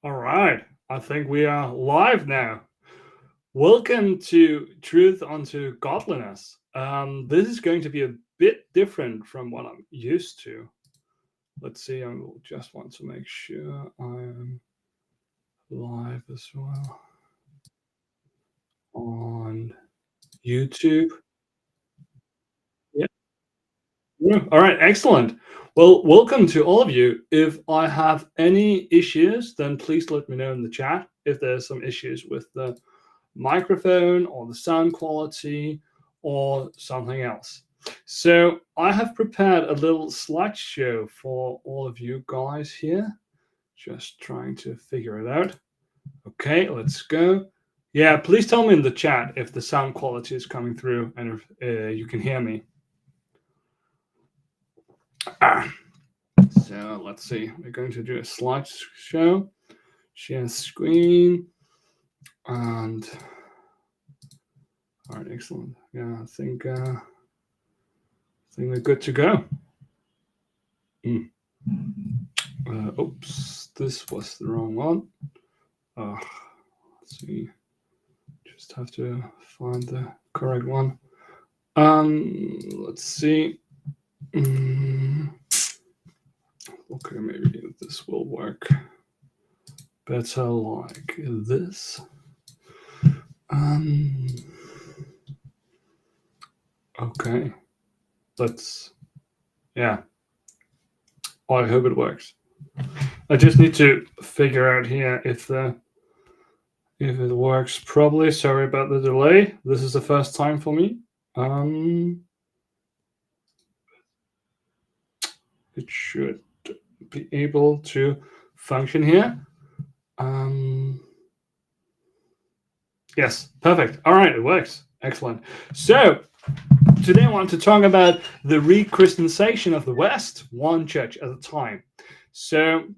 All right, I think we are live now. Welcome to Truth Unto Godliness. This is going to be a bit different from what I'm used to. Let's see, I will just want to make sure I am live as well on YouTube. Yeah. All right, excellent. Well, welcome to all of you. If I have any issues, then please let me know in the chat if there's some issues with the microphone or the sound quality or something else. So I have prepared a little slideshow for all of you guys here. Just trying to figure it out. Okay, let's go. Yeah, please tell me in the chat if the sound quality is coming through and if you can hear me. So let's see. We're going to do a slideshow, share screen, and all right, excellent. Yeah, I think we're good to go. Oops, this was the wrong one. Let's see. Just have to find the correct one. Let's see. Okay, maybe this will work better like this. Okay, yeah. I hope it works. I just need to figure out here if it works properly. Sorry about the delay. This is the first time for me. It should be able to function here. Yes, perfect. All right, it works. Excellent. So today I want to talk about the Rechritianization of the West, one church at a time. So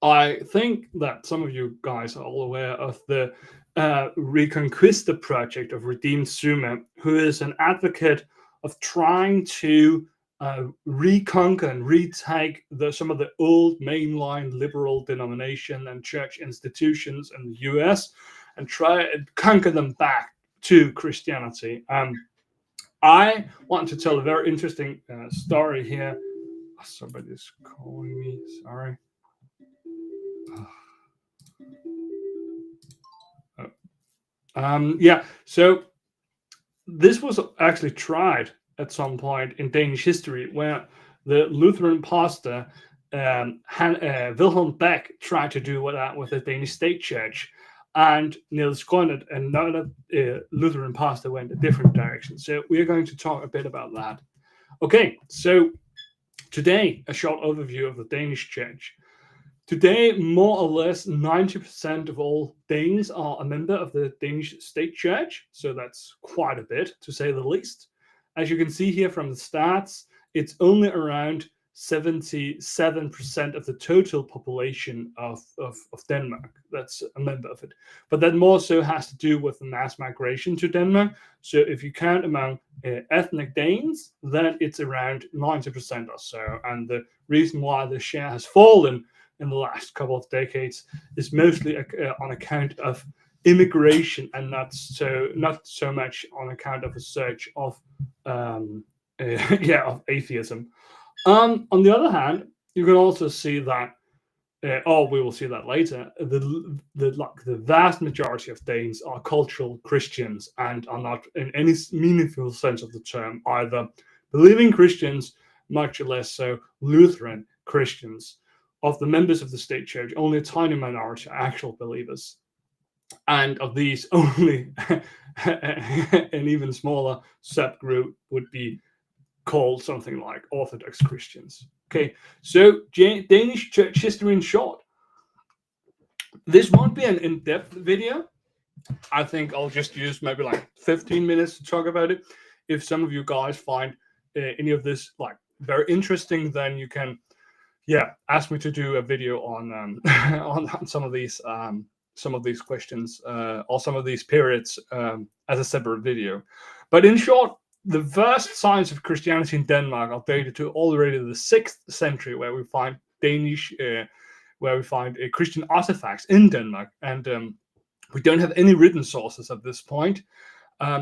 I think that some of you guys are all aware of the Reconquista project of Redeemed Sumer, who is an advocate of trying to reconquer and retake some of the old mainline liberal denomination and church institutions in the US and try and conquer them back to Christianity. I want to tell a very interesting story here. Oh, somebody's calling me, sorry. Yeah, so this was actually tried at some point in Danish history where the Lutheran pastor Wilhelm Beck tried to do that with the Danish state church, and Nils, another Lutheran pastor, went a different direction. So we are going to talk a bit about that. Okay, so today, a short overview of the Danish church. Today, more or less 90% of all Danes are a member of the Danish state church. So that's quite a bit, to say the least. As you can see here from the stats, it's only around 77% of the total population of Denmark that's a member of it. But that more so has to do with the mass migration to Denmark. So if you count among ethnic Danes, then it's around 90% or so. And the reason why the share has fallen in the last couple of decades is mostly on account of immigration and not so much on account of a surge of of atheism. On the other hand, you can also see that, we will see that later, the vast majority of Danes are cultural Christians and are not, in any meaningful sense of the term, either believing Christians, much less so Lutheran Christians. Of the members of the state church, only a tiny minority are actual believers. And of these, only an even smaller subgroup would be called something like Orthodox Christians. Okay, so Danish church history in short. This won't be an in-depth video. I think I'll just use maybe like 15 minutes to talk about it. If some of you guys find any of this like very interesting, then you can ask me to do a video on on some of these questions or some of these periods as a separate video. But in short, the first signs of Christianity in Denmark are dated to already the 6th century, where we find Danish where we find Christian artifacts in Denmark, and we don't have any written sources at this point.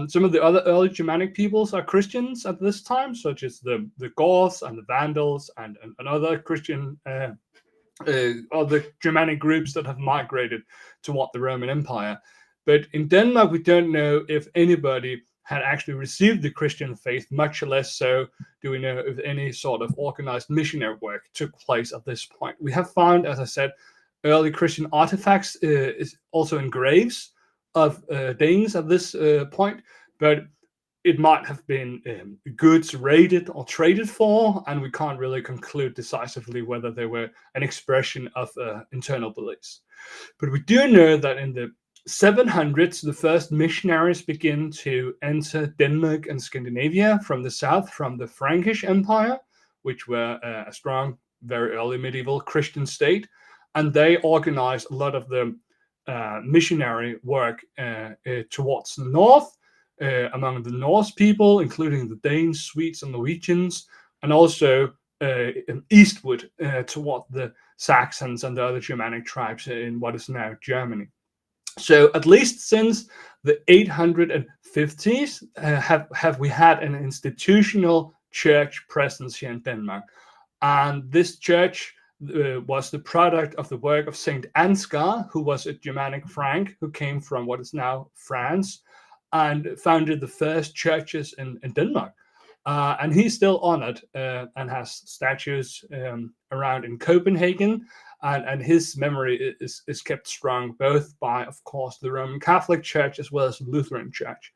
Some of the other early Germanic peoples are Christians at this time, such as the Goths and the Vandals and other Christian other Germanic groups that have migrated toward the Roman Empire. But in Denmark, we don't know if anybody had actually received the Christian faith, much less so do we know if any sort of organized missionary work took place at this point. We have found, as I said, early Christian artifacts is also in graves of Danes at this point, but it might have been goods raided or traded for, and we can't really conclude decisively whether they were an expression of internal beliefs. But we do know that in the 700s, the first missionaries begin to enter Denmark and Scandinavia from the south, from the Frankish Empire, which were a strong, very early medieval Christian state, and they organized a lot of the missionary work towards the north, among the Norse people, including the Danes, Swedes, and Norwegians, and also eastward toward the Saxons and the other Germanic tribes in what is now Germany. So at least since the 850s have we had an institutional church presence here in Denmark. And this church was the product of the work of Saint Ansgar, who was a Germanic Frank who came from what is now France and founded the first churches in Denmark. And he's still honored and has statues around in Copenhagen. And his memory is kept strong, both by, of course, the Roman Catholic Church as well as the Lutheran Church.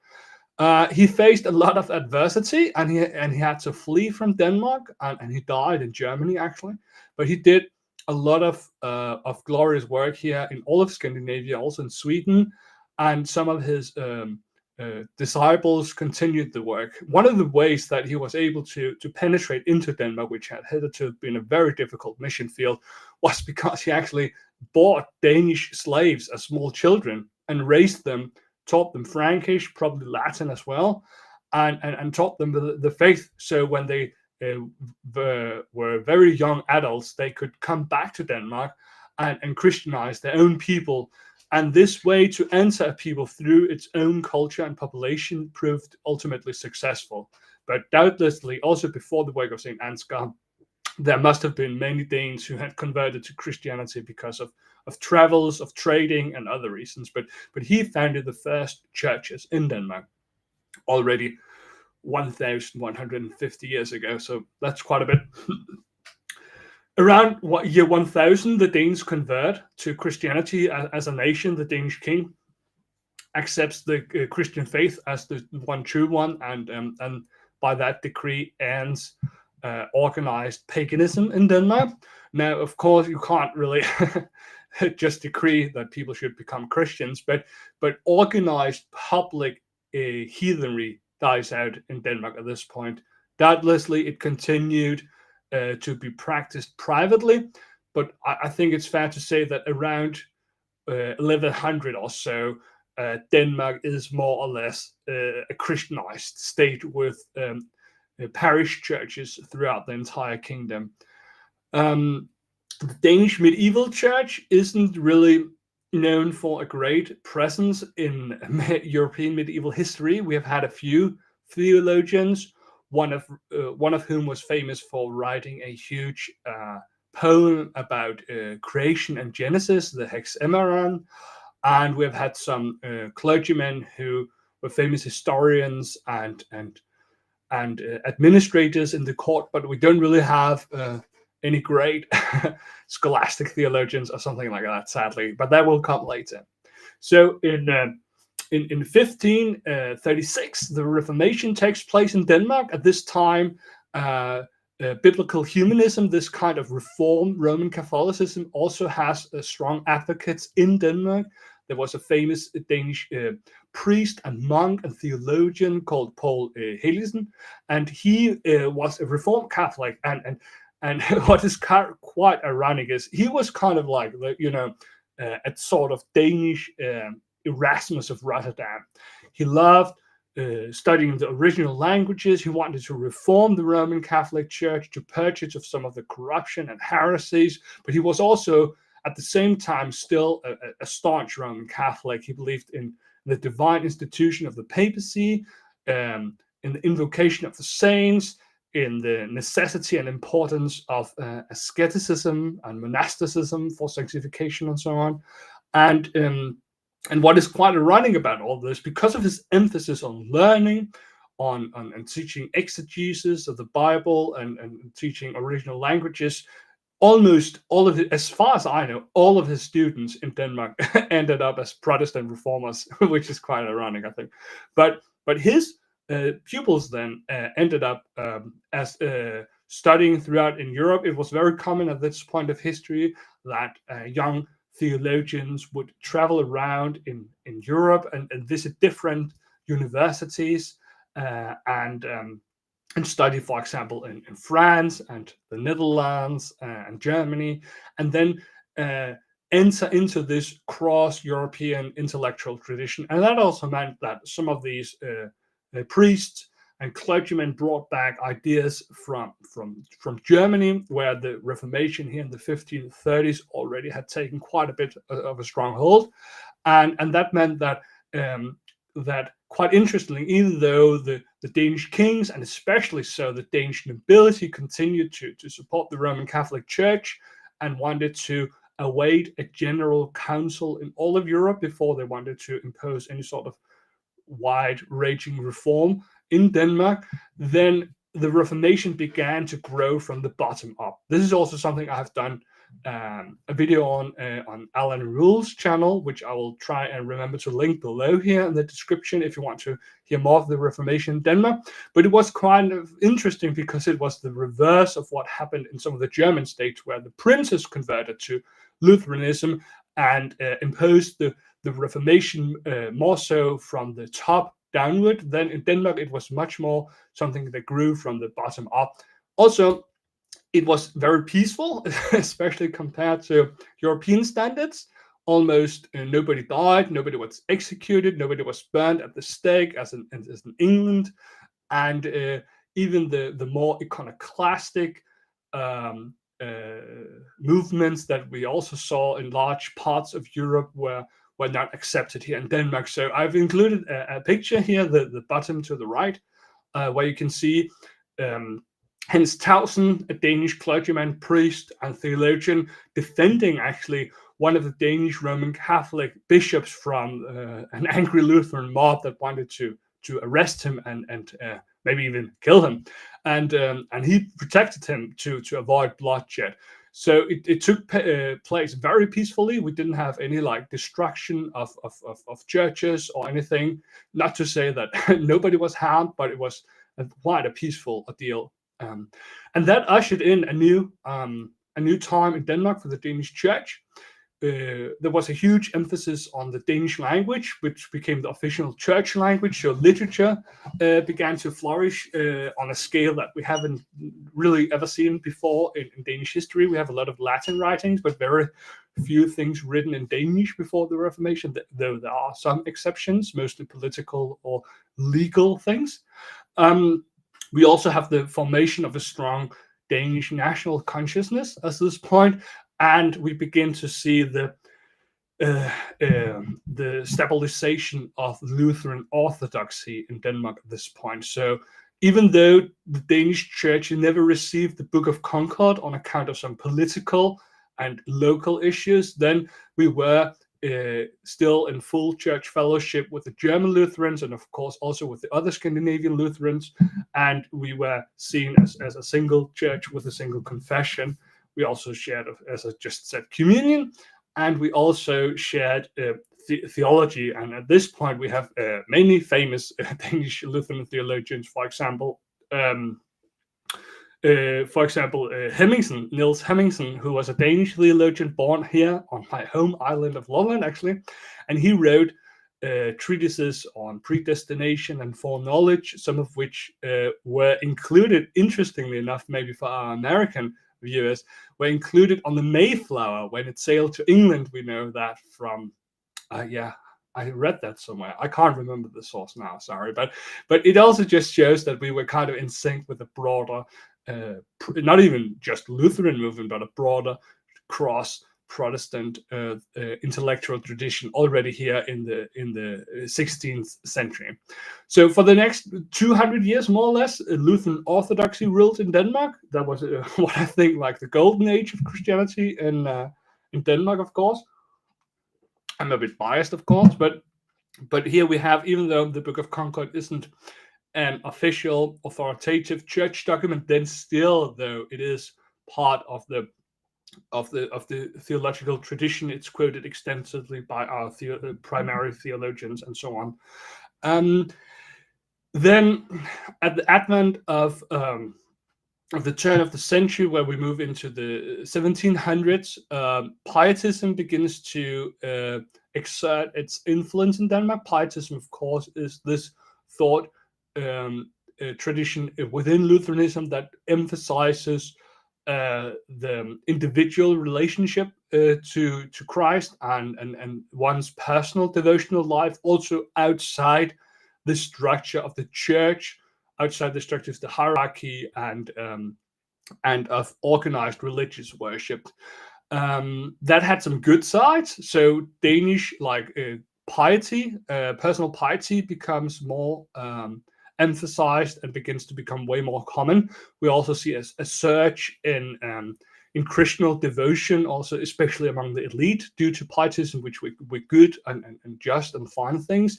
He faced a lot of adversity, and he had to flee from Denmark, and he died in Germany, actually. But he did a lot of glorious work here in all of Scandinavia, also in Sweden, and some of his disciples continued the work. One of the ways that he was able to penetrate into Denmark, which had hitherto been a very difficult mission field, was because he actually bought Danish slaves as small children and raised them, taught them Frankish, probably Latin as well, and taught them the faith. So when they were very young adults, they could come back to Denmark and Christianize their own people. And this way to enter a people through its own culture and population proved ultimately successful. But doubtlessly, also before the work of St. Ansgar, there must have been many Danes who had converted to Christianity because of travels, of trading, and other reasons. But he founded the first churches in Denmark already 1,150 years ago. So that's quite a bit. Around year 1000, the Danes convert to Christianity as a nation. The Danish king accepts the Christian faith as the one true one, and by that decree ends organized paganism in Denmark. Now, of course, you can't really just decree that people should become Christians, but organized public heathenry dies out in Denmark at this point. Doubtlessly, it continued to be practiced privately, but I think it's fair to say that around 1100 or so, Denmark is more or less a Christianized state with parish churches throughout the entire kingdom. The Danish medieval church isn't really known for a great presence in European medieval history. We have had a few theologians, one of whom was famous for writing a huge poem about creation and Genesis, the Hexameron, and we've had some clergymen who were famous historians and administrators in the court, but we don't really have any great scholastic theologians or something like that, sadly. But that will come later. So in 1536, the Reformation takes place in Denmark. At this time, biblical humanism, this kind of reformed Roman Catholicism, also has strong advocates in Denmark. There was a famous Danish priest and monk and theologian called Paul Hemingson, and he was a Reformed Catholic. And what is quite ironic is he was kind of like, a sort of Danish Erasmus of Rotterdam. He loved studying the original languages. He wanted to reform the Roman Catholic Church, to purge it of some of the corruption and heresies. But he was also at the same time still a staunch Roman Catholic. He believed in the divine institution of the papacy, in the invocation of the saints, in the necessity and importance of asceticism and monasticism for sanctification and so on. And what is quite ironic about all this, because of his emphasis on learning, on teaching exegesis of the Bible and teaching original languages, almost all of it, as far as I know, all of his students in Denmark ended up as Protestant reformers, which is quite ironic, I think. But his pupils then ended up as studying throughout in Europe. It was very common at this point of history that young theologians would travel around in Europe and visit different universities and study, for example, in France and the Netherlands and Germany, and then enter into this cross-European intellectual tradition. And that also meant that some of these priests and clergymen brought back ideas from Germany, where the Reformation here in the 1530s already had taken quite a bit of a stronghold, and that meant that that quite interestingly, even though the Danish kings and especially so the Danish nobility continued to support the Roman Catholic Church and wanted to await a general council in all of Europe before they wanted to impose any sort of wide-ranging reform in Denmark, then the Reformation began to grow from the bottom up. This is also something I have done a video on Alan Rule's channel, which I will try and remember to link below here in the description if you want to hear more of the Reformation in Denmark. But it was kind of interesting because it was the reverse of what happened in some of the German states, where the princes converted to Lutheranism and imposed the Reformation more so from the top downward. Then in Denmark, it was much more something that grew from the bottom up. Also, it was very peaceful, especially compared to European standards. Almost nobody died, nobody was executed, nobody was burned at the stake as in England. And even the more iconoclastic movements that we also saw in large parts of Europe were not accepted here in Denmark. So I've included a picture here, the bottom to the right, where you can see Hans Tausen, a Danish clergyman, priest, and theologian, defending actually one of the Danish Roman Catholic bishops from an angry Lutheran mob that wanted to arrest him and maybe even kill him. And he protected him to avoid bloodshed. So it took place very peacefully. We didn't have any like destruction of churches or anything. Not to say that nobody was harmed, but it was quite a peaceful deal. And that ushered in a new time in Denmark for the Danish church. There was a huge emphasis on the Danish language, which became the official church language. So literature began to flourish on a scale that we haven't really ever seen before in Danish history. We have a lot of Latin writings, but very few things written in Danish before the Reformation, though there are some exceptions, mostly political or legal things. We also have the formation of a strong Danish national consciousness at this point, and we begin to see the stabilization of Lutheran orthodoxy in Denmark at this point. So even though the Danish church never received the Book of Concord on account of some political and local issues, then we were still in full church fellowship with the German Lutherans and of course also with the other Scandinavian Lutherans, and we were seen as a single church with a single confession. We also shared, as I just said, communion, and we also shared theology. And at this point, we have many famous Danish Lutheran theologians, for example, Hemingson, Nils Hemingson, who was a Danish theologian born here on my home island of Lolland, actually, and he wrote treatises on predestination and foreknowledge, some of which were included, interestingly enough, maybe for our American viewers, were included on the Mayflower when it sailed to England. We know that from, I read that somewhere. I can't remember the source now, sorry, but it also just shows that we were kind of in sync with a broader, not even just Lutheran movement, but a broader cross Protestant intellectual tradition already here in the 16th century. So for the next 200 years, more or less, Lutheran Orthodoxy ruled in Denmark. That was what I think like the golden age of Christianity in Denmark, of course. I'm a bit biased, of course, but here we have, even though the Book of Concord isn't an official, authoritative church document, then still, though it is part of the theological tradition, it's quoted extensively by our primary theologians and so on. Then, at the advent of the turn of the century, where we move into the 1700s, Pietism begins to exert its influence in Denmark. Pietism, of course, is this thought tradition within Lutheranism that emphasizes the individual relationship to Christ and one's personal devotional life, also outside the structure of the church, outside the structure of the hierarchy and of organized religious worship. That had some good sides. So Danish piety, personal piety, becomes more emphasized and begins to become way more common. We also see a surge in Christian devotion, also especially among the elite, due to pietism, which were good and just and fine things.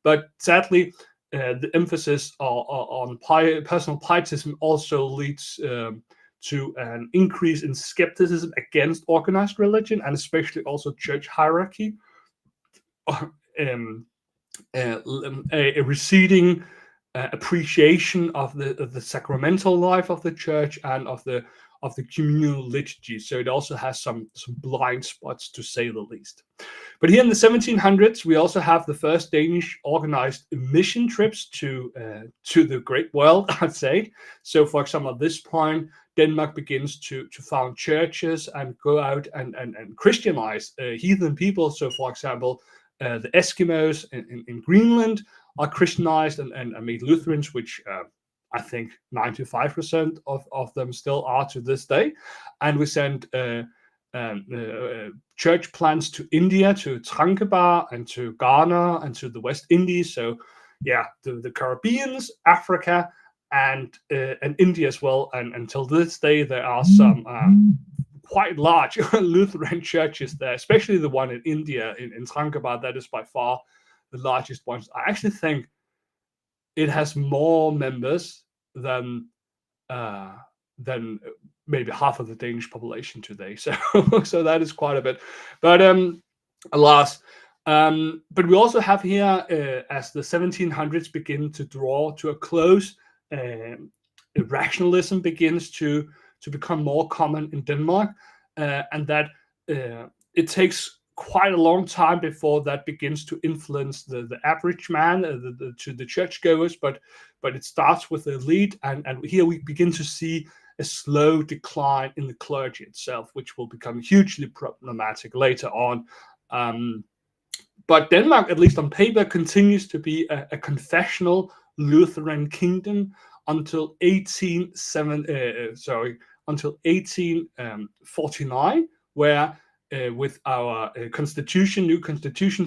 But sadly, the emphasis on personal pietism also leads to an increase in skepticism against organized religion, and especially also church hierarchy. A receding appreciation of the sacramental life of the church and of the communal liturgy. So it also has some blind spots, to say the least. But here in the 1700s, we also have the first Danish organized mission trips to the great world, I'd say. So, for example, at this point, Denmark begins to found churches and go out and Christianize heathen people. So, for example, the Eskimos in Greenland are Christianized and made Lutherans, which I think 95% of them still are to this day. And we send church plants to India, to Tranquebar, and to Ghana, and to the West Indies. So, yeah, the Caribbeans, Africa, and India as well. And until this day, there are some quite large Lutheran churches there, especially the one in India, in Tranquebar. That is by far the largest one. I actually think it has more members than maybe half of the Danish population today. So that is quite a bit. But alas, but we also have here, as the 1700s begin to draw to a close, rationalism begins to become more common in Denmark, and that it takes quite a long time before that begins to influence the average man, to the churchgoers, but it starts with the elite, and here we begin to see a slow decline in the clergy itself, which will become hugely problematic later on. But Denmark, at least on paper, continues to be a confessional Lutheran kingdom until 1849, where with our new constitution,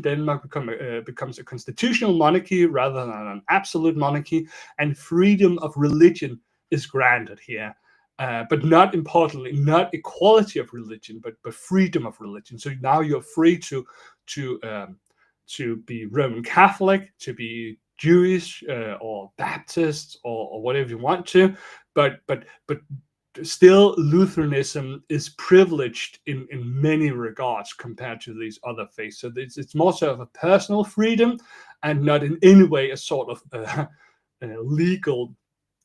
Denmark becomes a constitutional monarchy rather than an absolute monarchy, and freedom of religion is granted here. But not importantly, not equality of religion, but freedom of religion. So now you're free to be Roman Catholic, to be Jewish or Baptist or whatever you want to, but still Lutheranism is privileged in many regards compared to these other faiths. So it's more sort of a personal freedom and not in any way a sort of legal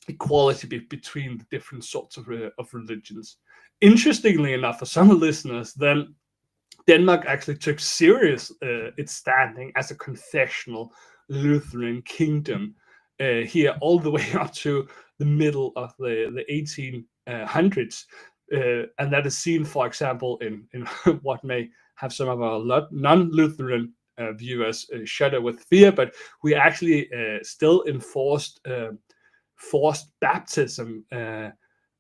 equality between the different sorts of religions. Interestingly enough, for some listeners, then Denmark actually took serious its standing as a confessional Lutheran kingdom here all the way up to the middle of the 1800s. And that is seen, for example, in what may have some of our non-Lutheran viewers shudder with fear, but we actually still enforced forced baptism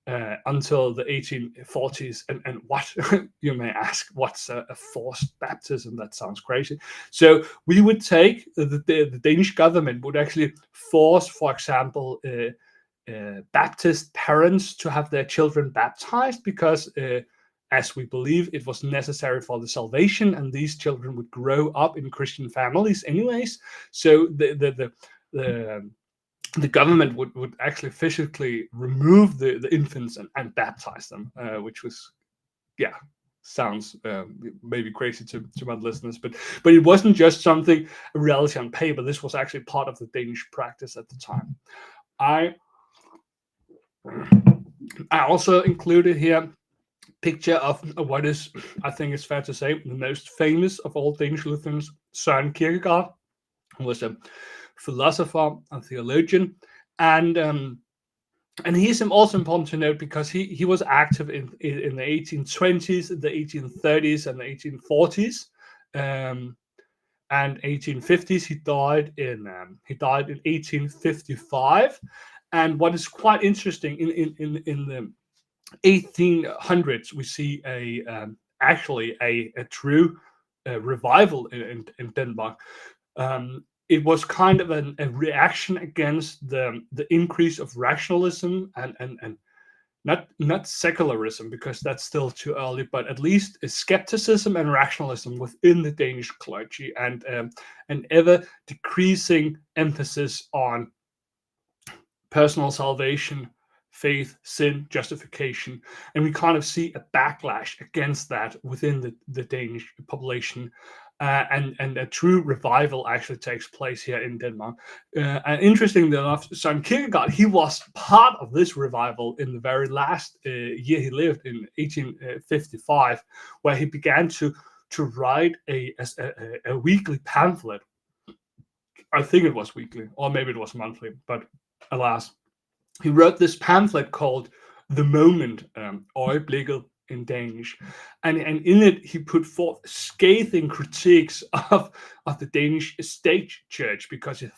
until the 1840s. And what, you may ask, what's a forced baptism? That sounds crazy. So we would take, the Danish government would actually force, for example, Baptist parents to have their children baptized because, as we believe, it was necessary for the salvation, and these children would grow up in Christian families anyways. So the government would actually physically remove the infants and baptize them, which was, sounds maybe crazy to my listeners, but it wasn't just something, a reality on paper. This was actually part of the Danish practice at the time. I also included here picture of what is, I think it's fair to say, the most famous of all Danish Lutherans, Søren Kierkegaard, who was a philosopher and theologian, and he's also important to note because he was active in the 1820s, the 1830s, and the 1840s, and 1850s. He died in 1855. And what is quite interesting, in the 1800s, we see actually a true revival in Denmark. It was kind of a reaction against the increase of rationalism and not secularism, because that's still too early, but at least a skepticism and rationalism within the Danish clergy, and an ever decreasing emphasis on personal salvation, faith, sin, justification. And we kind of see a backlash against that within the Danish population. And a true revival actually takes place here in Denmark. And interestingly enough, Søren Kierkegaard, he was part of this revival in the very last year he lived, in 1855, where he began to write a weekly pamphlet. I think it was weekly, or maybe it was monthly, but alas, he wrote this pamphlet called The Moment, Øjeblikket in Danish, and in it he put forth scathing critiques of the Danish state church, because he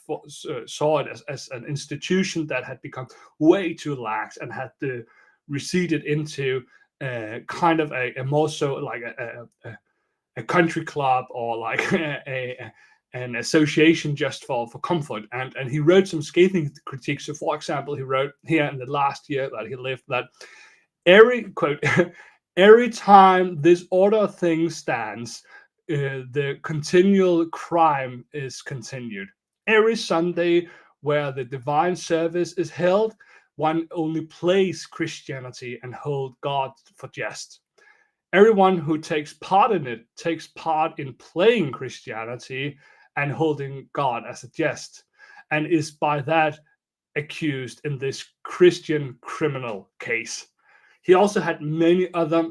saw it as an institution that had become way too lax and had receded into kind of a more so like a country club, or like an association just for comfort. And he wrote some scathing critiques. So, for example, he wrote here in the last year that he lived that every time this order of things stands, the continual crime is continued. Every Sunday where the divine service is held, one only plays Christianity and hold God for jest. Everyone who takes part in it takes part in playing Christianity and holding God as a jest, and is by that accused in this Christian criminal case. He also had many other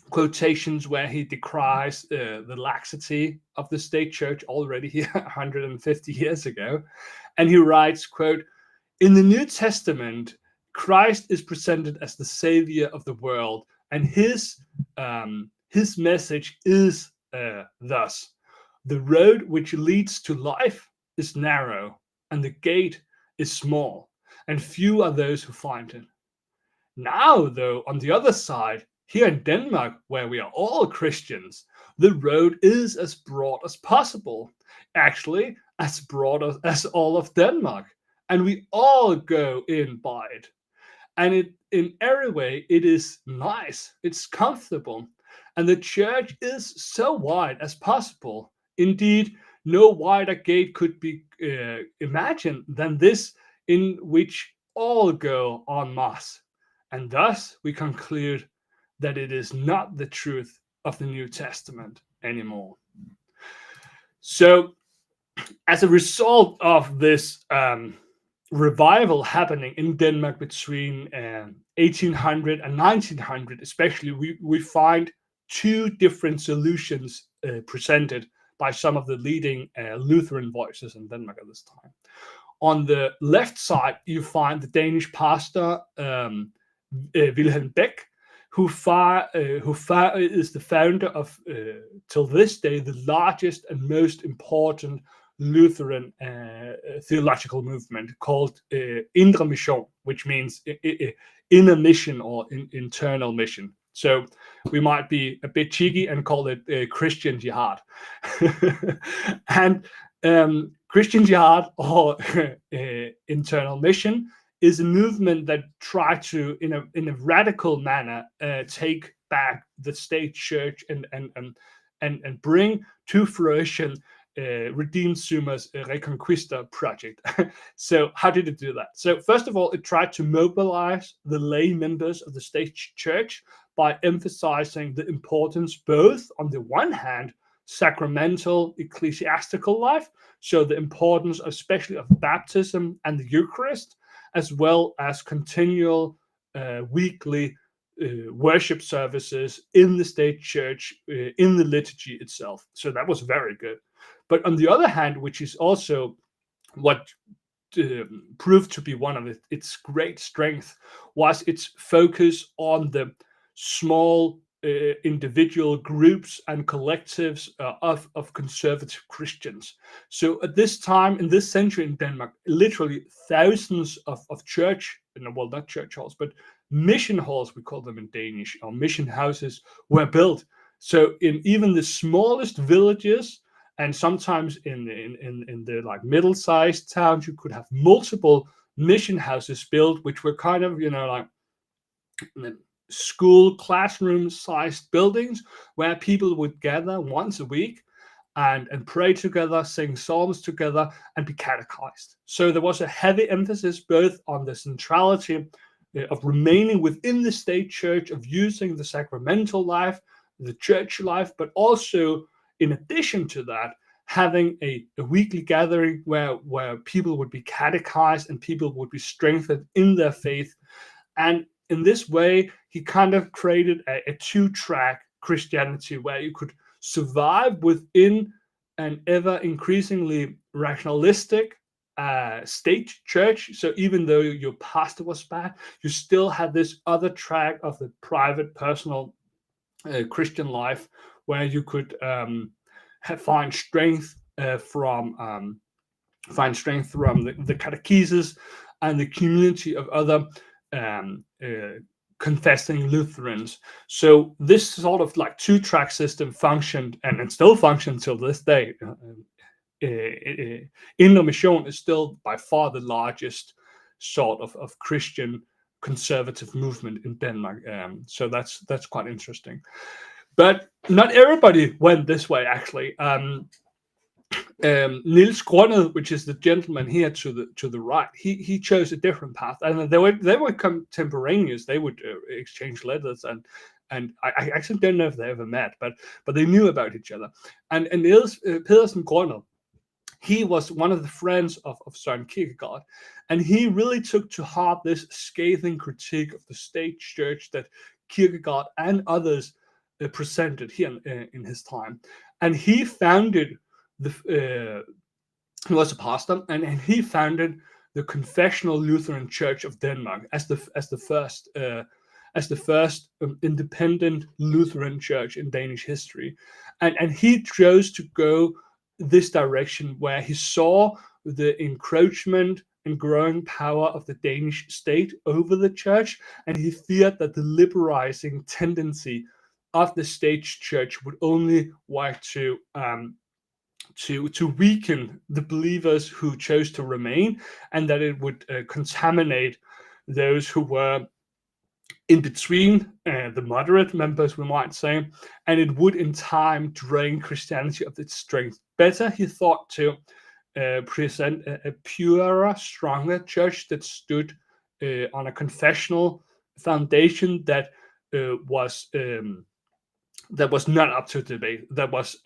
quotations where he decries the laxity of the state church already here 150 years ago. And he writes, quote, "In the New Testament, Christ is presented as the savior of the world, and his message is thus: the road which leads to life is narrow, and the gate is small, and few are those who find it. Now, though, on the other side, here in Denmark, where we are all Christians, the road is as broad as possible, actually as broad as all of Denmark, and we all go in by it. And in every way, it is nice, it's comfortable, and the church is so wide as possible. Indeed, no wider gate could be imagined than this, in which all go en masse. And thus we conclude that it is not the truth of the New Testament anymore." So, as a result of this revival happening in Denmark between 1800 and 1900, especially, we find two different solutions presented by some of the leading Lutheran voices in Denmark at this time. On the left side, you find the Danish pastor Wilhelm Beck, who is the founder of, till this day, the largest and most important Lutheran theological movement called Indre Mission, which means inner mission or internal mission. So we might be a bit cheeky and call it Christian Jihad. And Christian Jihad or internal mission is a movement that tried to, in a radical manner, take back the state church and bring to fruition Redeemed Suma's Reconquista project. So how did it do that? So first of all, it tried to mobilize the lay members of the state church by emphasizing the importance, both on the one hand, sacramental ecclesiastical life, so the importance especially of baptism and the Eucharist, as well as continual weekly worship services in the state church, in the liturgy itself. So that was very good. But on the other hand, which is also what proved to be one of its great strengths, was its focus on the small individual groups and collectives of conservative Christians. So at this time, in this century in Denmark, literally thousands of church, well, not church halls, but mission halls, we call them in Danish, or mission houses, were built. So in even the smallest villages, and sometimes in the like middle-sized towns, you could have multiple mission houses built, which were kind of, like school classroom-sized buildings where people would gather once a week and pray together, sing psalms together, and be catechized. So there was a heavy emphasis both on the centrality of remaining within the state church, of using the sacramental life, the church life, but also, in addition to that, having a weekly gathering where people would be catechized and people would be strengthened in their faith. And in this way, he kind of created a two-track Christianity where you could survive within an ever increasingly rationalistic state church. So even though your pastor was bad, you still had this other track of the private, personal Christian life where you could find strength from the catechesis and the community of other confessing Lutherans. So this sort of like two-track system functioned and still functions till this day. Indre Mission is still by far the largest sort of Christian conservative movement in Denmark. So that's quite interesting. But not everybody went this way, actually. Nils, which is the gentleman here to the right, he chose a different path, and they were contemporaneous. They would exchange letters, and I actually don't know if they ever met, but they knew about each other. And Nils Pedersen Grønne, he was one of the friends of Søren Kierkegaard, and he really took to heart this scathing critique of the state church that Kierkegaard and others presented here in his time. And he founded he was a pastor, and he founded the Confessional Lutheran Church of Denmark as the first independent Lutheran church in Danish history. And he chose to go this direction where he saw the encroachment and growing power of the Danish state over the church, and he feared that the liberalizing tendency of the state church would only work to weaken the believers who chose to remain, and that it would contaminate those who were in between, the moderate members, we might say, and it would in time drain Christianity of its strength. Better, he thought, to present a purer, stronger church that stood on a confessional foundation that was not up to debate, that was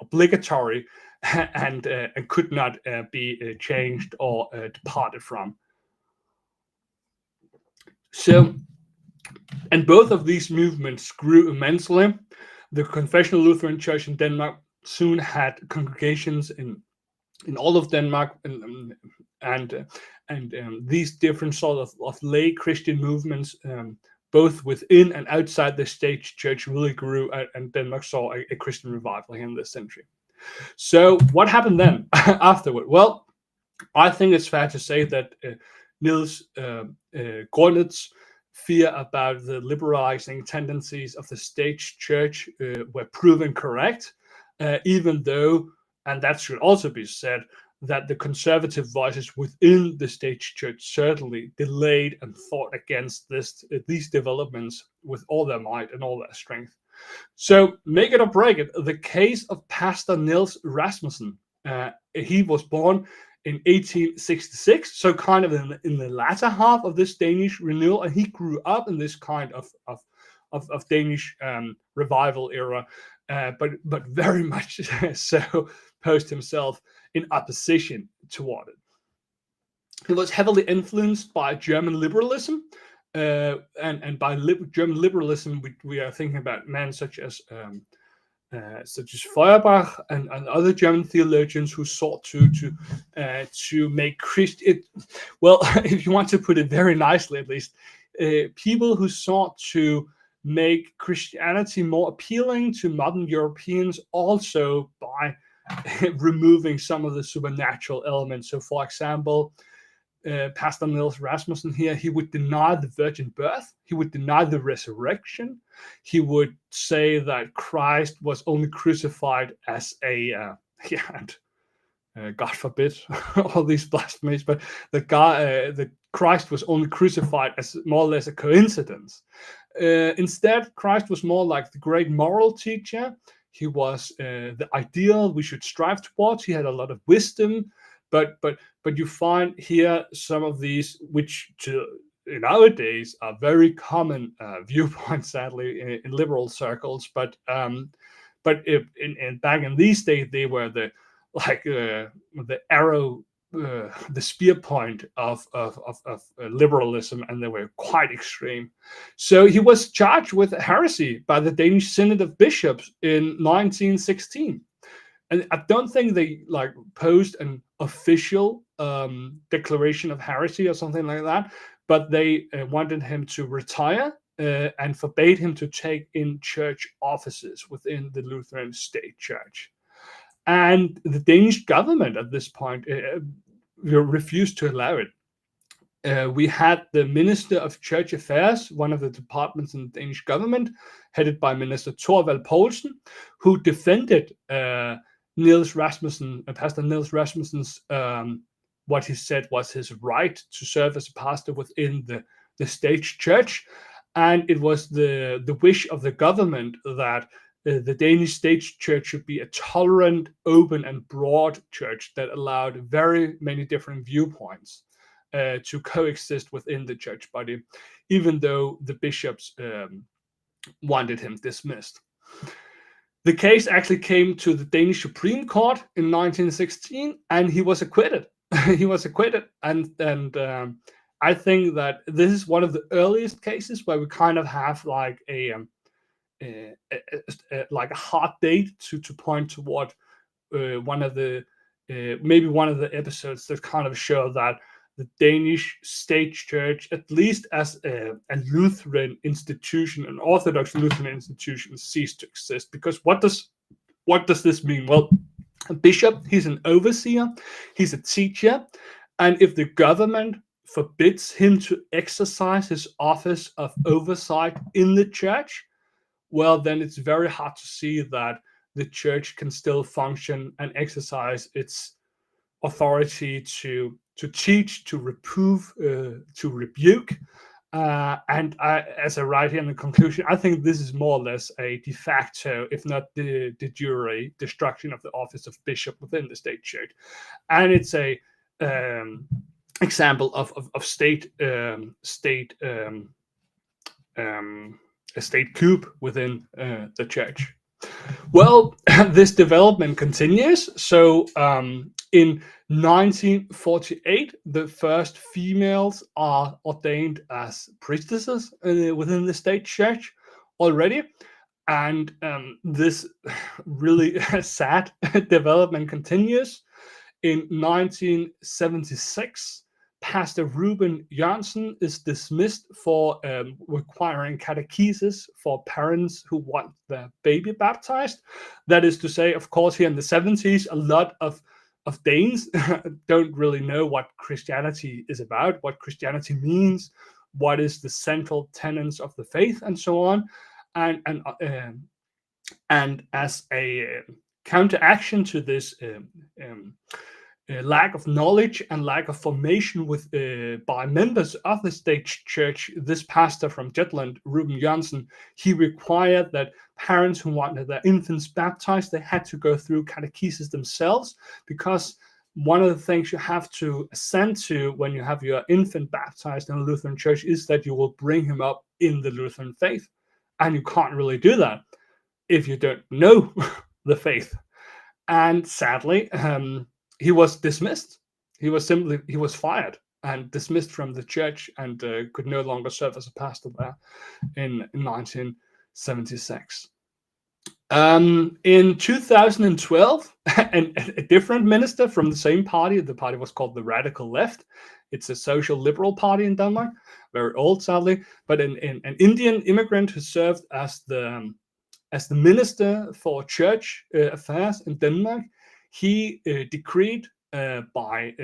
obligatory and could not be changed or departed from. So, and both of these movements grew immensely. The Confessional Lutheran Church in Denmark soon had congregations in all of Denmark, and these different sort of lay Christian movements, both within and outside the state church, really grew, and Denmark saw a Christian revival in this century. So what happened then afterward? Well, I think it's fair to say that Nils Gornitz's fear about the liberalizing tendencies of the state church were proven correct, even though, and that should also be said, that the conservative voices within the state church certainly delayed and fought against these developments with all their might and all their strength. So, make it or break it, the case of Pastor Nils Rasmmanson. He was born in 1866, so kind of in the latter half of this Danish renewal, and he grew up in this kind of Danish revival era, but very much so posed himself in opposition toward it. He was heavily influenced by German liberalism, and by German liberalism, we are thinking about men such as Feuerbach and other German theologians who sought to make Christian. Well, if you want to put it very nicely, at least, people who sought to make Christianity more appealing to modern Europeans, also by removing some of the supernatural elements. So, for example, Pastor Nils Rasmmanson here, he would deny the virgin birth. He would deny the resurrection. He would say that Christ was only crucified as a, God forbid all these blasphemies, but the Christ was only crucified as more or less a coincidence. Instead, Christ was more like the great moral teacher. He was the ideal we should strive towards. He had a lot of wisdom, but you find here some of these, which nowadays are very common viewpoints, sadly, in liberal circles. But if back in these days, they were the arrow, the spear point of liberalism, and they were quite extreme. So he was charged with heresy by the Danish Synod of Bishops in 1916. And I don't think they posed an official declaration of heresy or something like that, but they wanted him to retire and forbade him to take in church offices within the Lutheran state church. And the Danish government at this point refused to allow it. We had the Minister of Church Affairs, one of the departments in the Danish government, headed by Minister Thorvald Poulsen, who defended Nils Rasmussen, Pastor Nils Rasmussen's, what he said was his right to serve as a pastor within the state church. And it was the wish of the government that the Danish state church should be a tolerant, open, and broad church that allowed very many different viewpoints to coexist within the church body, even though the bishops wanted him dismissed. The case actually came to the Danish Supreme Court in 1916, and he was acquitted. He was acquitted, and I think that this is one of the earliest cases where we kind of have like a hard date to point toward one of the episodes that kind of show that the Danish state church, at least as a Lutheran institution, an Orthodox Lutheran institution, ceased to exist. Because what does this mean? Well, a bishop, he's an overseer, he's a teacher, and if the government forbids him to exercise his office of oversight in the church, well, then it's very hard to see that the church can still function and exercise its authority to teach, to reprove, to rebuke. And as I write here in the conclusion, I think this is more or less a de facto, if not de jure, destruction of the office of bishop within the state church. And it's a example of state coup within the church. Well, this development continues. So in 1948, the first females are ordained as priestesses within the state church already. And this really sad development continues. In 1976, Pastor Ruben Jansen is dismissed for requiring catechesis for parents who want their baby baptized. That is to say, of course, here in the 70s, a lot of Danes don't really know what Christianity is about, what Christianity means, what is the central tenets of the faith, and so on. And as a counteraction to this lack of knowledge and lack of formation by members of the state church, this pastor from Jutland, Ruben Jansen, he required that parents who wanted their infants baptized, they had to go through catechesis themselves, because one of the things you have to assent to when you have your infant baptized in a Lutheran church is that you will bring him up in the Lutheran faith. And you can't really do that if you don't know the faith. And sadly, he was dismissed. He was fired and dismissed from the church, and could no longer serve as a pastor there in 1976. In 2012, a different minister from the same party, the party was called the Radical Left. It's a social liberal party in Denmark, very old, sadly, but an Indian immigrant who served as the minister for church affairs in Denmark. He decreed by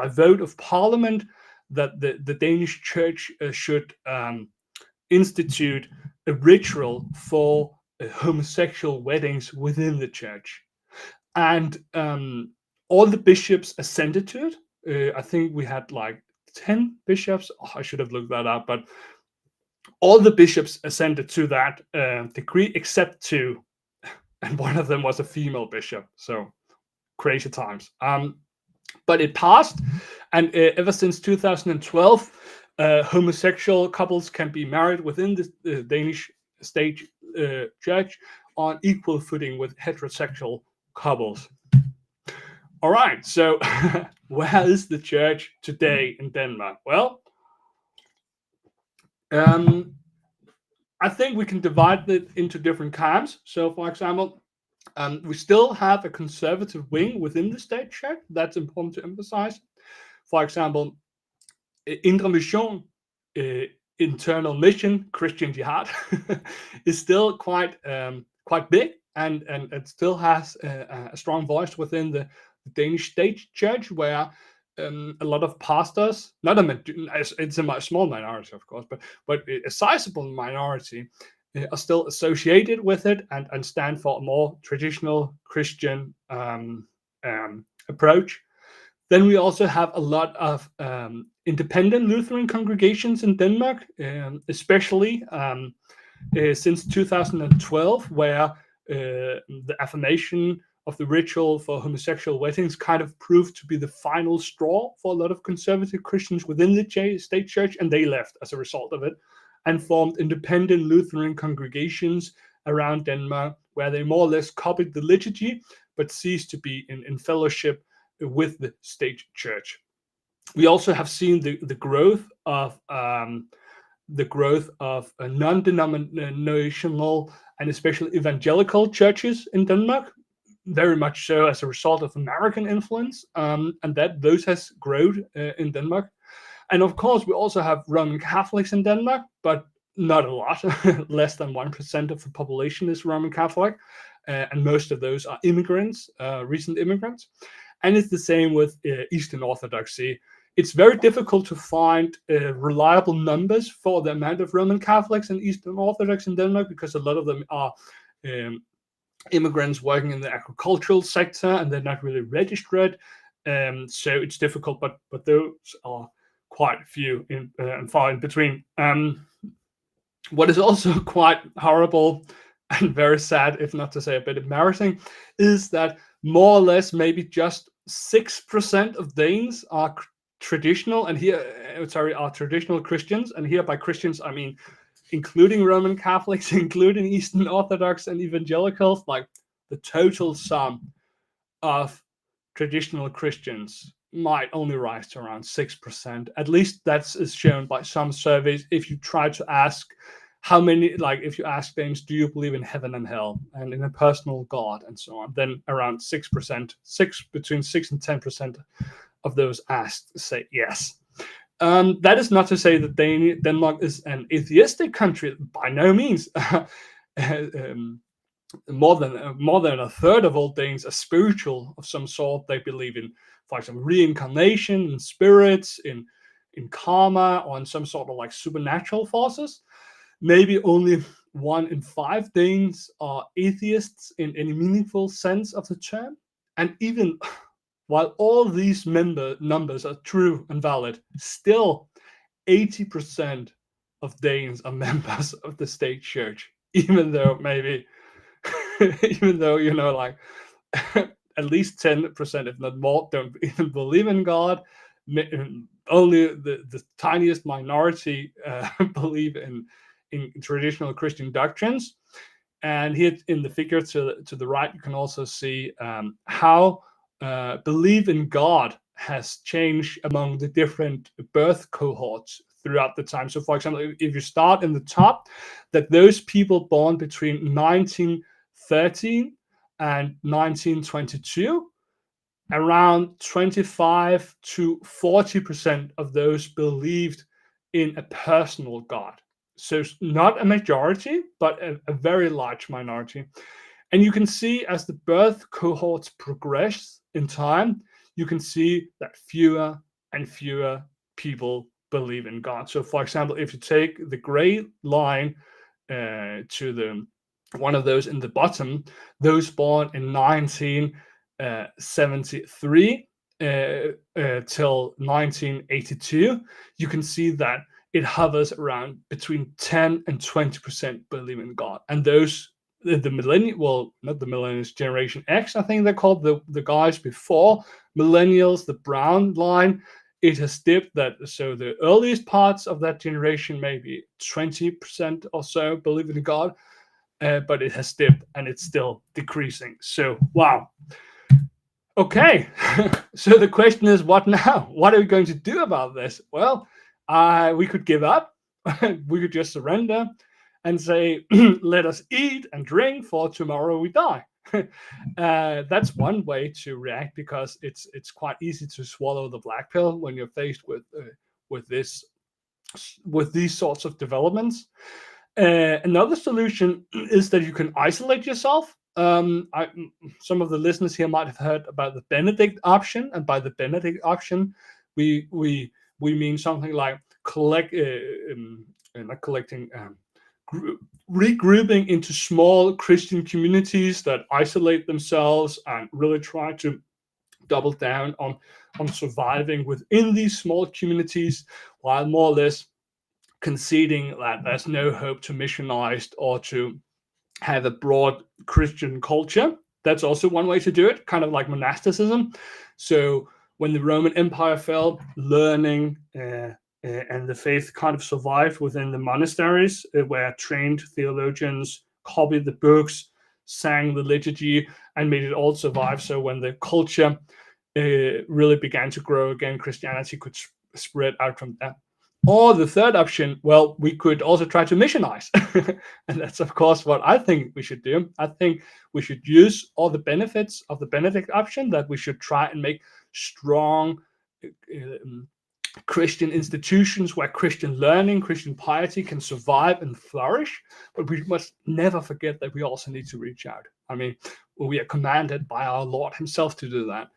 vote of parliament that the Danish church should institute a ritual for homosexual weddings within the church. And all the bishops assented to it. I think we had like 10 bishops. Oh, I should have looked that up, but all the bishops assented to that decree except 2, and one of them was a female bishop. So crazy times. But it passed, and ever since 2012, homosexual couples can be married within the Danish state church on equal footing with heterosexual couples. All right, so where is the church today in Denmark? Well, I think we can divide it into different camps. So, for example, we still have a conservative wing within the state church. That's important to emphasize. For example, Indre Mission, internal mission, Christian Jihad, is still quite big, and it still has a strong voice within the Danish state church, where a lot of pastors, it's a small minority, of course, but a sizable minority are still associated with it and stand for a more traditional Christian approach. Then we also have a lot of independent Lutheran congregations in Denmark, especially since 2012, where the affirmation of the ritual for homosexual weddings kind of proved to be the final straw for a lot of conservative Christians within the state church, and they left as a result of it and formed independent Lutheran congregations around Denmark, where they more or less copied the liturgy but ceased to be in fellowship with the state church. We also have seen the growth of non-denominational and especially evangelical churches in Denmark, very much so as a result of American influence, and that those has grown in Denmark. And of course, we also have Roman Catholics in Denmark, but not a lot. Less than 1% of the population is Roman Catholic, and most of those are immigrants, recent immigrants. And it's the same with Eastern Orthodoxy. It's very difficult to find reliable numbers for the amount of Roman Catholics and Eastern Orthodox in Denmark, because a lot of them are immigrants working in the agricultural sector, and they're not really registered. So it's difficult, but those are quite few and far in between. What is also quite horrible and very sad, if not to say a bit embarrassing, is that more or less maybe just 6% of Danes are traditional, and here, are traditional Christians. And here by Christians, I mean including Roman Catholics, including Eastern Orthodox and evangelicals. Like the total sum of traditional Christians might only rise to around 6%. At least that is shown by some surveys. If you try to ask how many, like if you ask Danes, do you believe in heaven and hell and in a personal God and so on, then around 6%, between 6 and 10% of those asked say yes. That is not to say that Denmark is an atheistic country. By no means. More than a third of all Danes are spiritual of some sort. They believe in, for example, reincarnation, in spirits, in karma, or in some sort of like supernatural forces. Maybe only 1 in 5 Danes are atheists in any meaningful sense of the term. And even while all these numbers are true and valid, still 80% of Danes are members of the state church, even though maybe, even though, like at least 10%, if not more, don't even believe in God. Only the tiniest minority believe in traditional Christian doctrines. And here in the figure to the right, you can also see how belief in God has changed among the different birth cohorts throughout the time. So, for example, if you start in the top, that those people born between 1913 and 1922, around 25 to 40% of those believed in a personal God. So not a majority, but a very large minority. And you can see as the birth cohorts progress in time, you can see that fewer and fewer people believe in God. So, for example, if you take the gray line to the one of those in the bottom, those born in 1973 till 1982, you can see that it hovers around between 10 and 20% believe in God. And those, the millennial, well, not the millennials, Generation X, I think they're called, the guys before millennials, the brown line, it has dipped that. So the earliest parts of that generation, maybe 20% or so believe in God, but it has dipped and it's still decreasing. So, wow. Okay, so the question is, what now? What are we going to do about this? Well, we could give up. We could just surrender and say, let us eat and drink, for tomorrow we die. That's one way to react, because it's quite easy to swallow the black pill when you're faced with these sorts of developments. Another solution is that you can isolate yourself. Some of the listeners here might have heard about the Benedict option, and by the Benedict option, we mean something like regrouping into small Christian communities that isolate themselves and really try to double down on surviving within these small communities, while more or less conceding that there's no hope to missionize or to have a broad Christian culture. That's also one way to do it, kind of like monasticism. So when the Roman Empire fell, learning and the faith kind of survived within the monasteries, where trained theologians copied the books, sang the liturgy, and made it all survive. So when the culture really began to grow again, Christianity could spread out from that. Or the third option, well, we could also try to missionize. And that's, of course, what I think we should do. I think we should use all the benefits of the Benedict option, that we should try and make strong Christian institutions where Christian learning, Christian piety can survive and flourish. But we must never forget that we also need to reach out. I mean, we are commanded by our Lord himself to do that.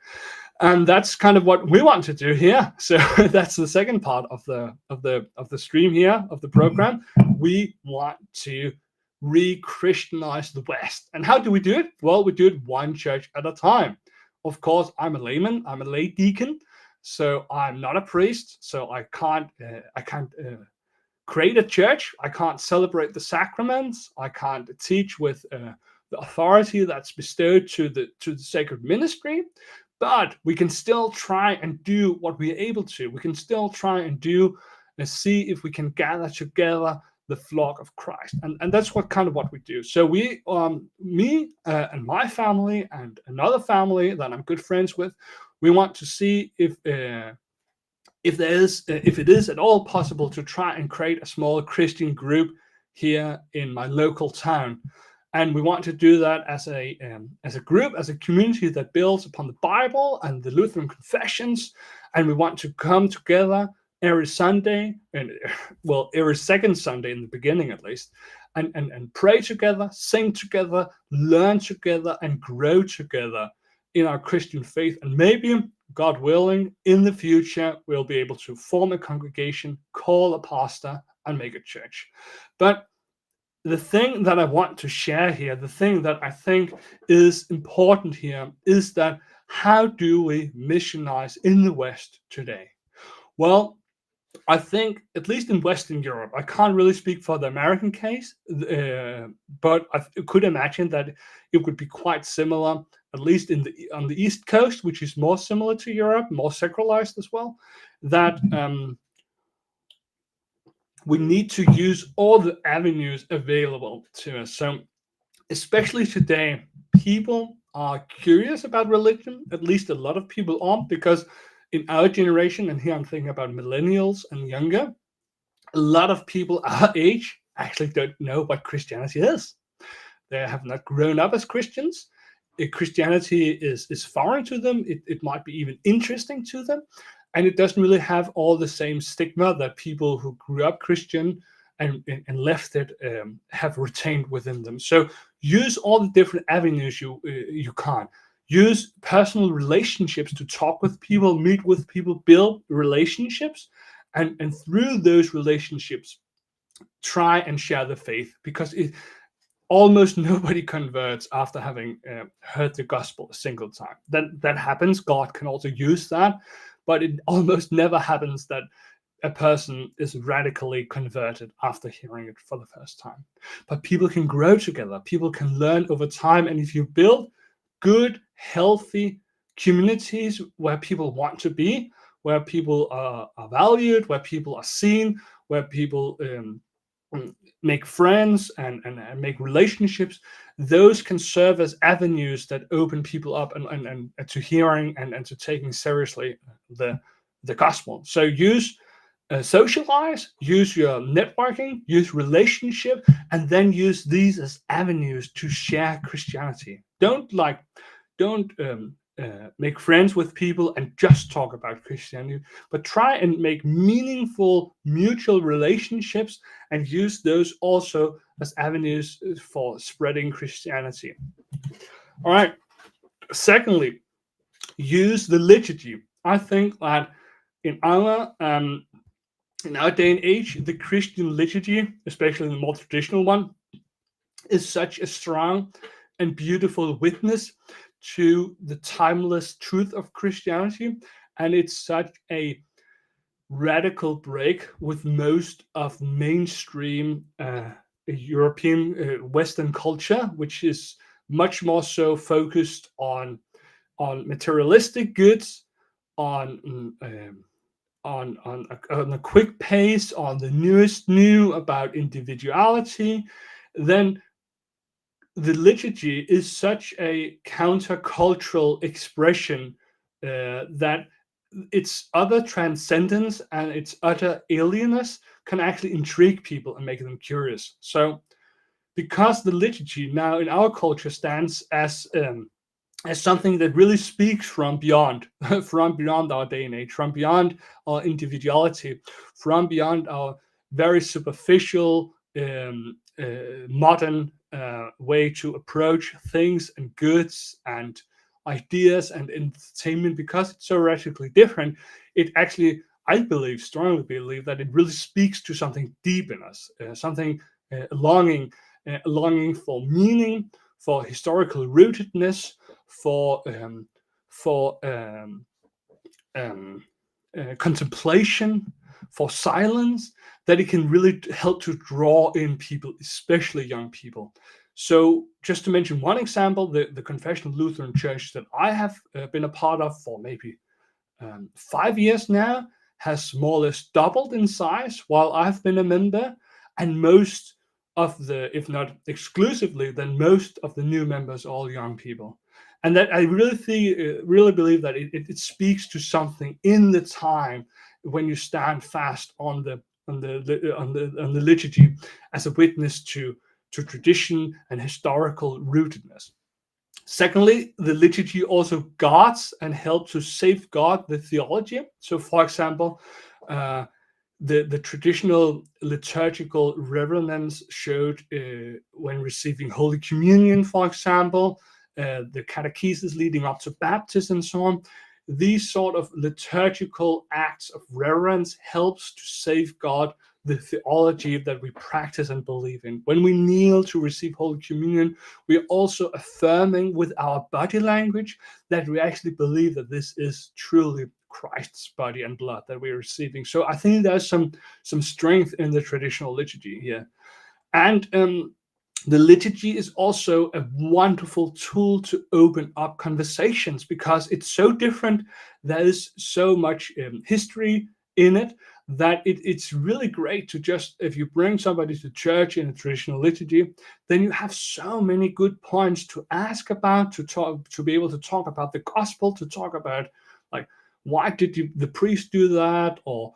And that's kind of what we want to do here. So that's the second part of the stream here, of the program. We want to re-Christianize the West. And how do we do it? Well, we do it one church at a time. Of course, I'm a layman. I'm a lay deacon. So I'm not a priest. So I can't create a church. I can't celebrate the sacraments. I can't teach with the authority that's bestowed to the sacred ministry. But we can still try and do what we're able to. We can still try and do and see if we can gather together the flock of Christ. And that's what we do. So we, me and my family and another family that I'm good friends with, we want to see if it is at all possible to try and create a small Christian group here in my local town. And we want to do that as a group, as a community that builds upon the Bible and the Lutheran confessions. And we want to come together, every Sunday, and well, every second Sunday in the beginning at least, and pray together, sing together, learn together, and grow together in our Christian faith. And maybe, God willing, in the future, we'll be able to form a congregation, call a pastor, and make a church. But the thing that I want to share here, the thing that I think is important here, is that how do we missionize in the West today? Well, I think, at least in Western Europe, I can't really speak for the American case, but I could imagine that it would be quite similar, at least on the East Coast, which is more similar to Europe, more secularized as well, that we need to use all the avenues available to us. So, especially today, people are curious about religion. At least a lot of people are, because in our generation, and here I'm thinking about millennials and younger, a lot of people our age actually don't know what Christianity is. They have not grown up as Christians. If Christianity is foreign to them, it might be even interesting to them, and it doesn't really have all the same stigma that people who grew up Christian and left it have retained within them. So use all the different avenues you can. Use personal relationships to talk with people, meet with people, build relationships, and through those relationships, try and share the faith, because almost nobody converts after having heard the gospel a single time. That happens. God can also use that, but it almost never happens that a person is radically converted after hearing it for the first time. But people can grow together. People can learn over time. And if you build good, healthy communities where people want to be, where people are valued, where people are seen, where people make friends and make relationships, those can serve as avenues that open people up and to hearing and to taking seriously the gospel. So use socialize, use your networking, use relationship, and then use these as avenues to share Christianity. Don't make friends with people and just talk about Christianity, but try and make meaningful mutual relationships and use those also as avenues for spreading Christianity. All right. Secondly, use the liturgy. I think that in our day and age, the Christian liturgy, especially the more traditional one, is such a strong and beautiful witness to the timeless truth of Christianity. And it's such a radical break with most of mainstream European Western culture, which is much more so focused on materialistic goods, on a quick pace, on the newest new about individuality. Then the liturgy is such a countercultural expression that its utter transcendence and its utter alienness can actually intrigue people and make them curious. So, because the liturgy now in our culture stands as something that really speaks from beyond, from beyond our day and age, from beyond our individuality, from beyond our very superficial modern way to approach things and goods and ideas and entertainment. Because it's so radically different, it actually, I believe, strongly believe, that it really speaks to something deep in us, something longing for meaning, for historical rootedness, for contemplation, for silence, that it can really help to draw in people, especially young people. So, just to mention one example, the Confessional Lutheran Church that I have been a part of for maybe 5 years now has more or less doubled in size while I've been a member, and most of the, if not exclusively, then most of the new members are all young people. And that I really believe that it speaks to something in the time when you stand fast on the liturgy as a witness to tradition and historical rootedness. Secondly, the liturgy also guards and helps to safeguard the theology. So, for example, The traditional liturgical reverence showed when receiving Holy Communion, for example, the catechesis leading up to baptism and so on. These sort of liturgical acts of reverence helps to safeguard the theology that we practice and believe in. When we kneel to receive Holy Communion, we're also affirming with our body language that we actually believe that this is truly Christ's body and blood that we're receiving. So I think there's some strength in the traditional liturgy here. And the liturgy is also a wonderful tool to open up conversations because it's so different. There is so much history in it that it's really great to just, if you bring somebody to church in a traditional liturgy, then you have so many good points to ask about, to be able to talk about the gospel, to talk about like, why did the priest do that? Or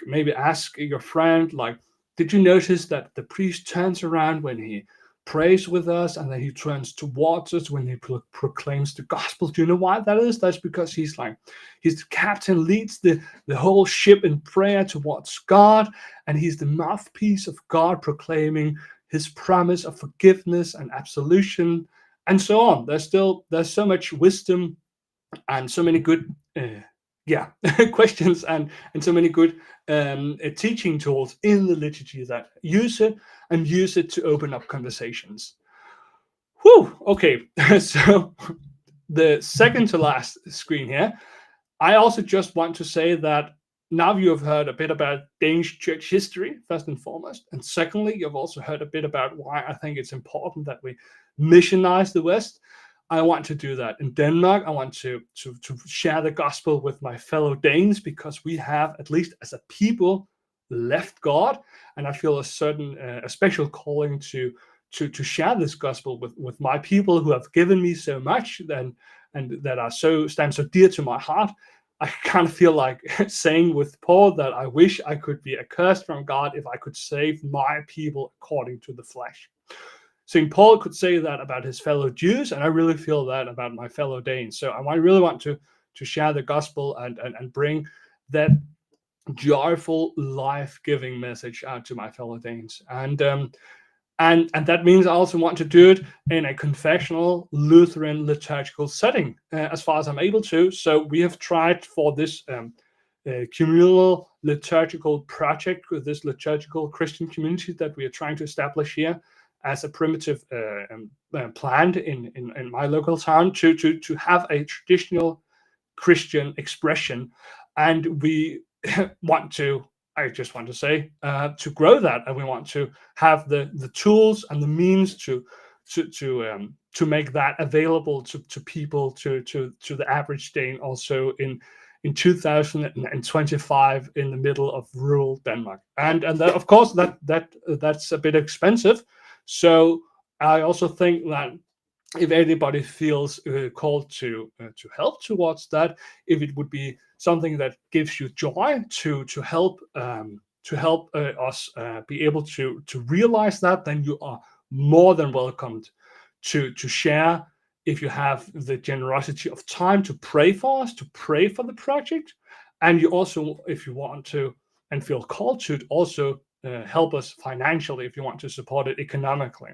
maybe ask your friend, like, did you notice that the priest turns around when he prays with us, and then he turns towards us when he proclaims the gospel? Do you know why that is? That's because he's the captain, leads the whole ship in prayer towards God, and he's the mouthpiece of God proclaiming his promise of forgiveness and absolution and so on. There's so much wisdom and so many good questions and so many good teaching tools in the liturgy that use it to open up conversations. Whew, okay. So the second to last screen here, I also just want to say that now you have heard a bit about Danish church history, first and foremost. And secondly, you've also heard a bit about why I think it's important that we missionize the West. I want to do that in Denmark. I want to share the gospel with my fellow Danes because we have, at least as a people, left God, and I feel a special calling to share this gospel with my people who have given me so much and that stand so dear to my heart. I kind of feel like saying with Paul that I wish I could be accursed from God if I could save my people according to the flesh. St. Paul could say that about his fellow Jews, and I really feel that about my fellow Danes. So I really want to share the gospel and bring that joyful, life-giving message out to my fellow Danes. And that means I also want to do it in a confessional Lutheran liturgical setting, as far as I'm able to. So we have tried for this communal liturgical project with this liturgical Christian community that we are trying to establish here as a primitive plant in my local town to have a traditional Christian expression. And we I just want to say, to grow that, and we want to have the tools and the means to make that available to people, to the average Dane, also in 2025 in the middle of rural Denmark. And that, of course, that's a bit expensive. So I also think that if anybody feels called to help towards that, if it would be something that gives you joy to help us be able to realize that, then you are more than welcomed to share. If you have the generosity of time to pray for us, to pray for the project, and you also, if you want to and feel called to, also help us financially if you want to support it economically.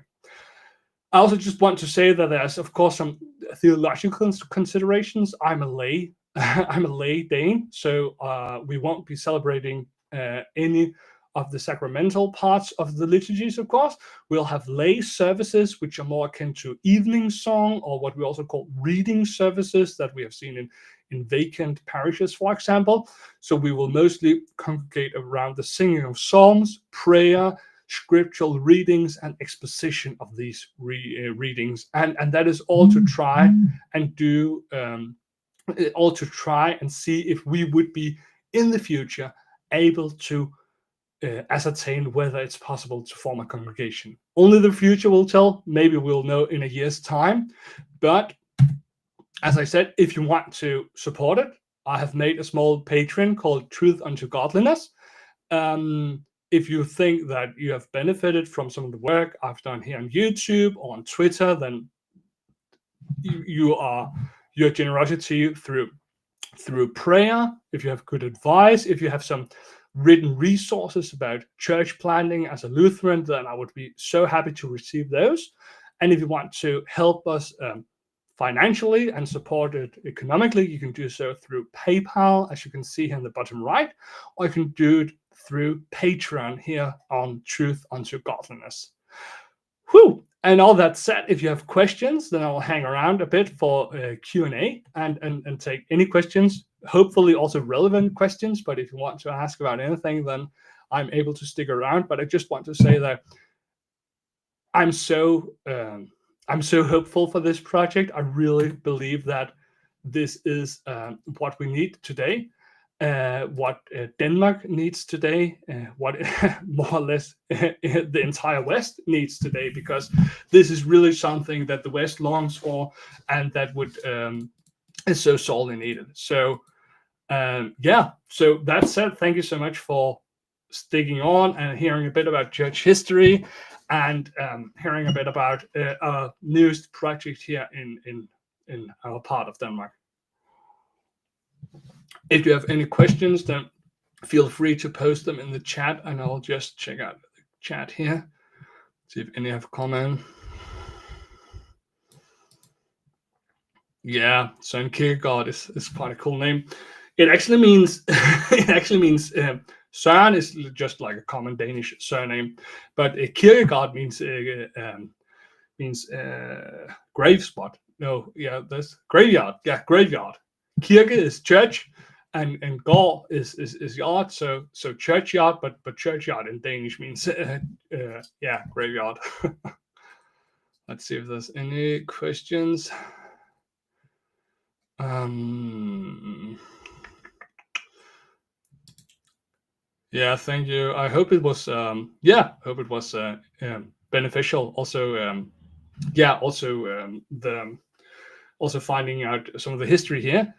I also just want to say that there's, of course, some theological considerations. I'm a lay Dane, so we won't be celebrating any of the sacramental parts of the liturgies, of course. We'll have lay services, which are more akin to evening song, or what we also call reading services that we have seen in vacant parishes, for example. So we will mostly congregate around the singing of psalms, prayer, scriptural readings, and exposition of these readings. And that is all to try and do, all to try and see if we would be in the future able to ascertain whether it's possible to form a congregation. Only the future will tell. Maybe we'll know in a year's time. But as I said, if you want to support it, I have made a small Patreon called Truth Unto Godliness. If you think that you have benefited from some of the work I've done here on YouTube or on Twitter, then your generosity through through prayer, if you have good advice, if you have some written resources about church planting as a Lutheran, then I would be so happy to receive those. And if you want to help us financially and support it economically, you can do so through PayPal, as you can see here in the bottom right, or you can do it through Patreon here on Truth Unto Godliness. Whew. And all that said, if you have questions, then I'll hang around a bit for Q&A and take any questions, hopefully also relevant questions. But if you want to ask about anything, then I'm able to stick around. But I just want to say that I'm so hopeful for this project. I really believe that this is what we need today. What Denmark needs today, what more or less the entire West needs today, because this is really something that the West longs for, and that would is so sorely needed. So yeah. So that said, thank you so much for sticking on and hearing a bit about church history, and hearing a bit about our newest project here in our part of Denmark. If you have any questions, then feel free to post them in the chat, and I'll just check out the chat here, see if any have comment. Yeah, Søren Kierkegaard is quite a cool name. It actually means Søren is just like a common Danish surname, but Kierkegaard means grave spot. No, yeah, that's graveyard. Yeah, graveyard. Kirke is church, and gård is yard. So churchyard, but churchyard in Danish means yeah, graveyard. Let's see if there's any questions. Yeah, thank you. I hope it was beneficial. Also, also finding out some of the history here.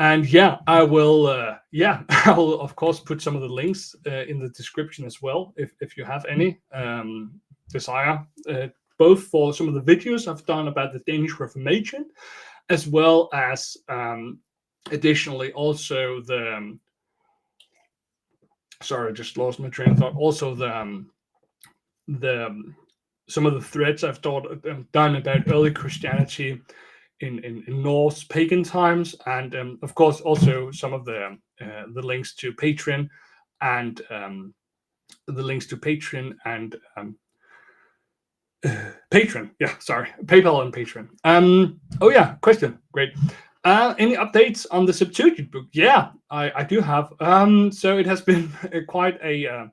And yeah, I will I will of course put some of the links in the description as well, if you have any desire, both for some of the videos I've done about the Danish Reformation, as well as additionally also the sorry, I just lost my train of thought. Also the some of the threads I've done about early Christianity in Norse pagan times, and of course also some of the links to Patreon and Patreon. Yeah, sorry, PayPal and Patreon. Oh yeah, question. Great. Any updates on the Septuagint book? Yeah, I do have. So it has been quite a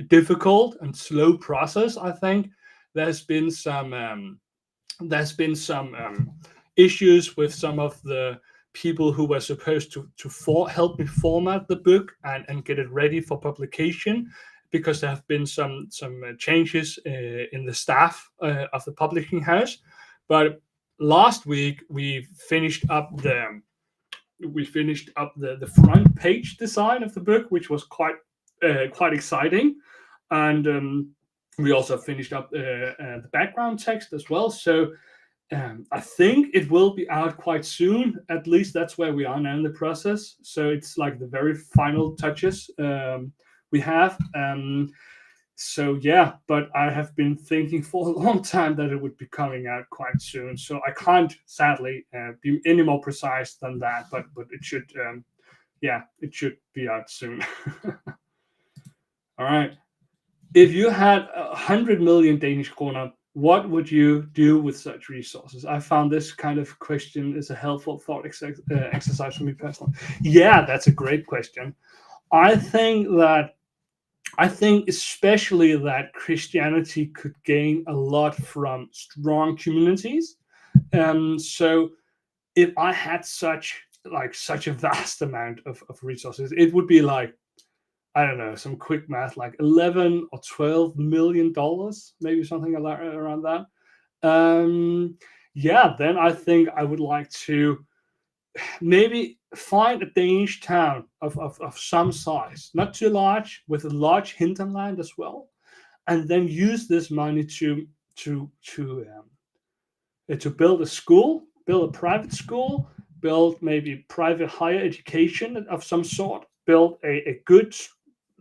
difficult and slow process. I think there's been some issues with some of the people who were supposed to help me format the book and get it ready for publication, because there have been some changes in the staff of the publishing house. But last week we finished up the front page design of the book, which was quite exciting, and we also finished up the background text as well. So I think it will be out quite soon. At least that's where we are now in the process. So it's like the very final touches we have. So yeah, but I have been thinking for a long time that it would be coming out quite soon. So I can't sadly be any more precise than that. But it should, it should be out soon. All right. If you had 100 million Danish kroner, what would you do with such resources? I found this kind of question is a helpful thought exercise for me personally. Yeah, that's a great question. I think especially that Christianity could gain a lot from strong communities. So if I had such a vast amount of resources, it would be like, I don't know, some quick math, like 11 or 12 million dollars, maybe something around that. Yeah, then I think I would like to maybe find a Danish town of some size, not too large, with a large hinterland as well, and then use this money to build a school, build a private school, build maybe private higher education of some sort, build a good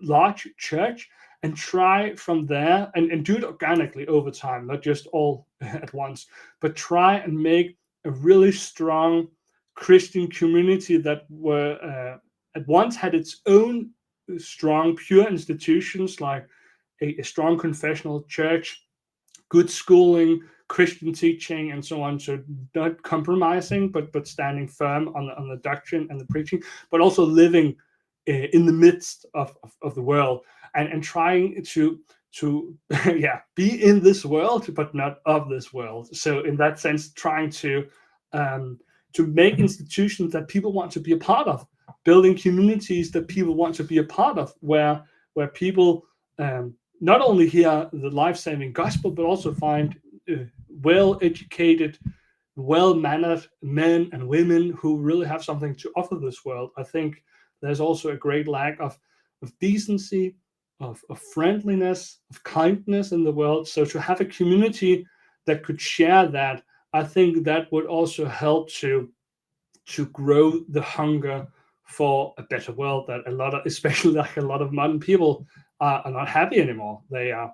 large church, and try from there and do it organically over time, not just all at once, but try and make a really strong Christian community that were at once had its own strong, pure institutions like a strong confessional church, good schooling, Christian teaching, and so on. So not compromising, but standing firm on the doctrine and the preaching, but also living in the midst of the world, and trying to yeah, be in this world but not of this world. So in that sense, trying to make institutions that people want to be a part of, building communities that people want to be a part of, where people not only hear the life-saving gospel, but also find well-educated, well-mannered men and women who really have something to offer this world. I think there's also a great lack of decency, of friendliness, of kindness in the world. So to have a community that could share that, I think that would also help to grow the hunger for a better world, that a lot of, especially like a lot of modern people are not happy anymore. They are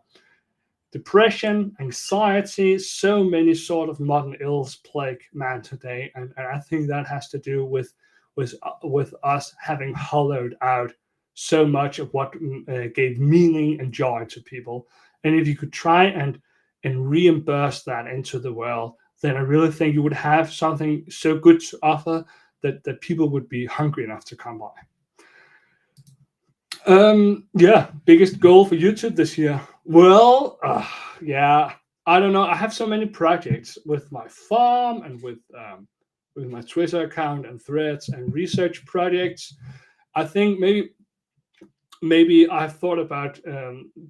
depression, anxiety, so many sort of modern ills plague man today, and I think that has to do with us having hollowed out so much of what gave meaning and joy to people. And if you could try and reimburse that into the world, then I really think you would have something so good to offer that people would be hungry enough to come by. Yeah, biggest goal for YouTube this year. Well, yeah, I don't know. I have so many projects with my farm and with my Twitter account and threads and research projects. I think maybe I've thought about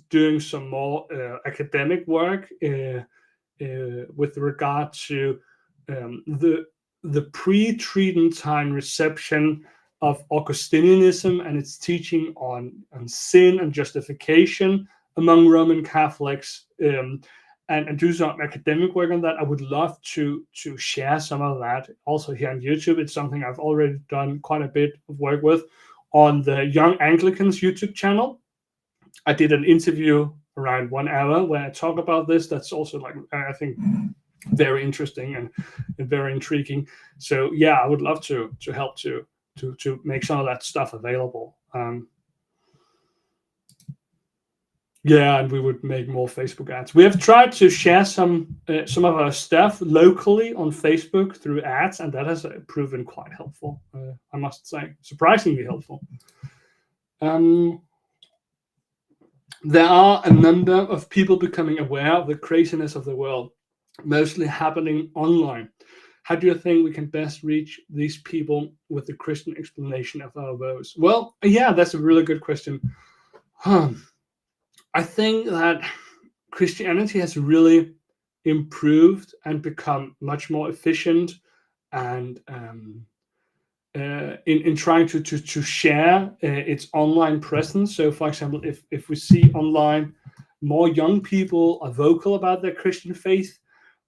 doing some more academic work with regard to the pre-Tridentine reception of Augustinianism and its teaching on sin and justification among Roman Catholics, and do some academic work on that. I would love to share some of that also here on YouTube. It's something I've already done quite a bit of work with on the Young Anglicans YouTube channel. I did an interview around 1 hour where I talk about this. That's also, like, I think, very interesting and very intriguing. So yeah, I would love to help to make some of that stuff available. Yeah, and we would make more Facebook ads. We have tried to share some of our stuff locally on Facebook through ads, and that has proven quite helpful. I must say, surprisingly helpful. There are a number of people becoming aware of the craziness of the world, mostly happening online. How do you think we can best reach these people with the Christian explanation of our woes? Well, yeah, that's a really good question. I think that Christianity has really improved and become much more efficient and in trying to share its online presence. So, for example, if we see online more young people are vocal about their Christian faith,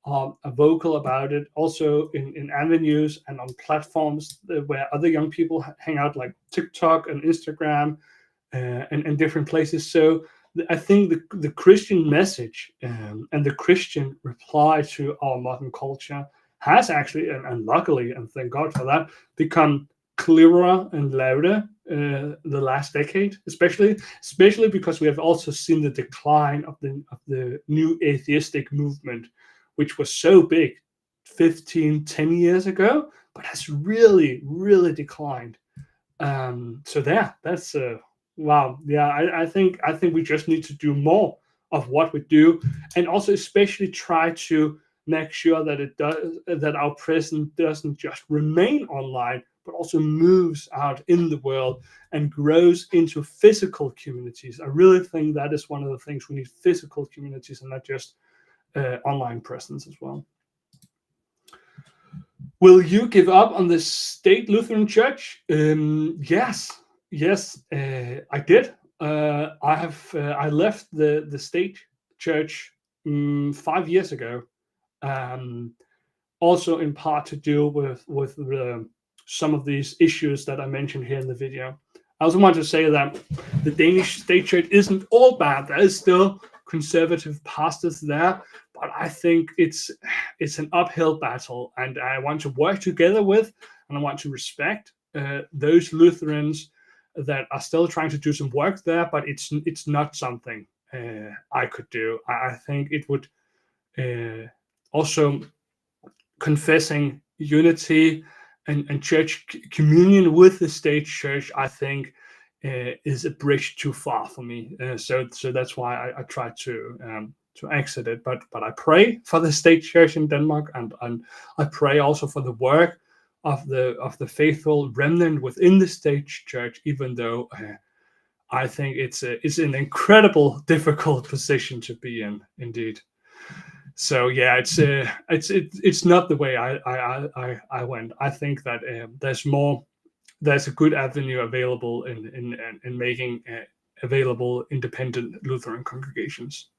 are vocal about it also in avenues and on platforms where other young people hang out, like TikTok and Instagram and different places. So I think the Christian message and the Christian reply to our modern culture has actually, and luckily, and thank God for that, become clearer and louder the last decade, especially because we have also seen the decline of the new atheistic movement, which was so big 10 years ago, but has really, really declined. So there, that's wow. Yeah, I think we just need to do more of what we do, and also especially try to make sure that our presence doesn't just remain online, but also moves out in the world and grows into physical communities. I really think that is one of the things we need: physical communities and not just online presence as well. Will you give up on the state Lutheran Church? Yes, I did. I left the state church 5 years ago. Also, in part to do with some of these issues that I mentioned here in the video. I also want to say that the Danish state church isn't all bad. There is still conservative pastors there, but I think it's an uphill battle, and I want to work together with, and I want to respect those Lutherans that are still trying to do some work there, but it's not something I could do. I think it would also confessing unity and church communion with the state church, I think, is a bridge too far for me. So that's why I try to exit it. But I pray for the state church in Denmark, and I pray also for the work of the faithful remnant within the state church, even though I think it's an incredible difficult position to be in, indeed. So yeah, it's not the way I went. I think that there's a good avenue available in making available independent Lutheran congregations.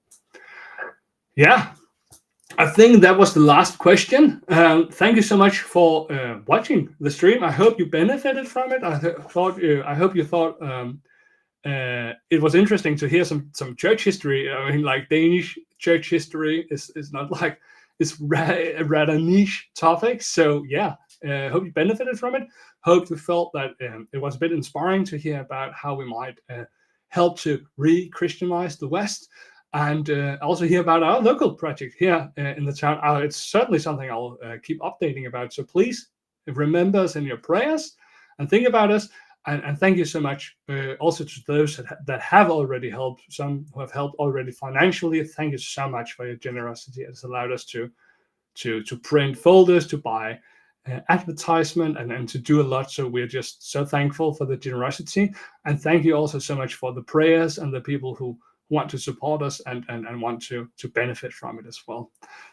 Yeah, I think that was the last question. Thank you so much for watching the stream. I hope you benefited from it. I hope you thought it was interesting to hear some church history. I mean, like, Danish church history is not like it's a rather niche topic. So yeah, hope you benefited from it. Hope you felt that it was a bit inspiring to hear about how we might help to re-Christianize the West, and also hear about our local project here in the town. It's certainly something I'll keep updating about. So please remember us in your prayers and think about us. And thank you so much also to those that have already helped, some who have helped already financially. Thank you so much for your generosity. It's allowed us to print folders, to buy advertisement, and to do a lot. So we're just so thankful for the generosity. And thank you also so much for the prayers and the people who want to support us and want to benefit from it as well.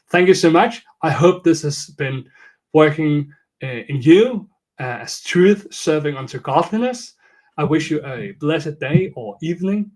Thank you so much. I hope this has been working in you as truth serving unto godliness. I wish you a blessed day or evening,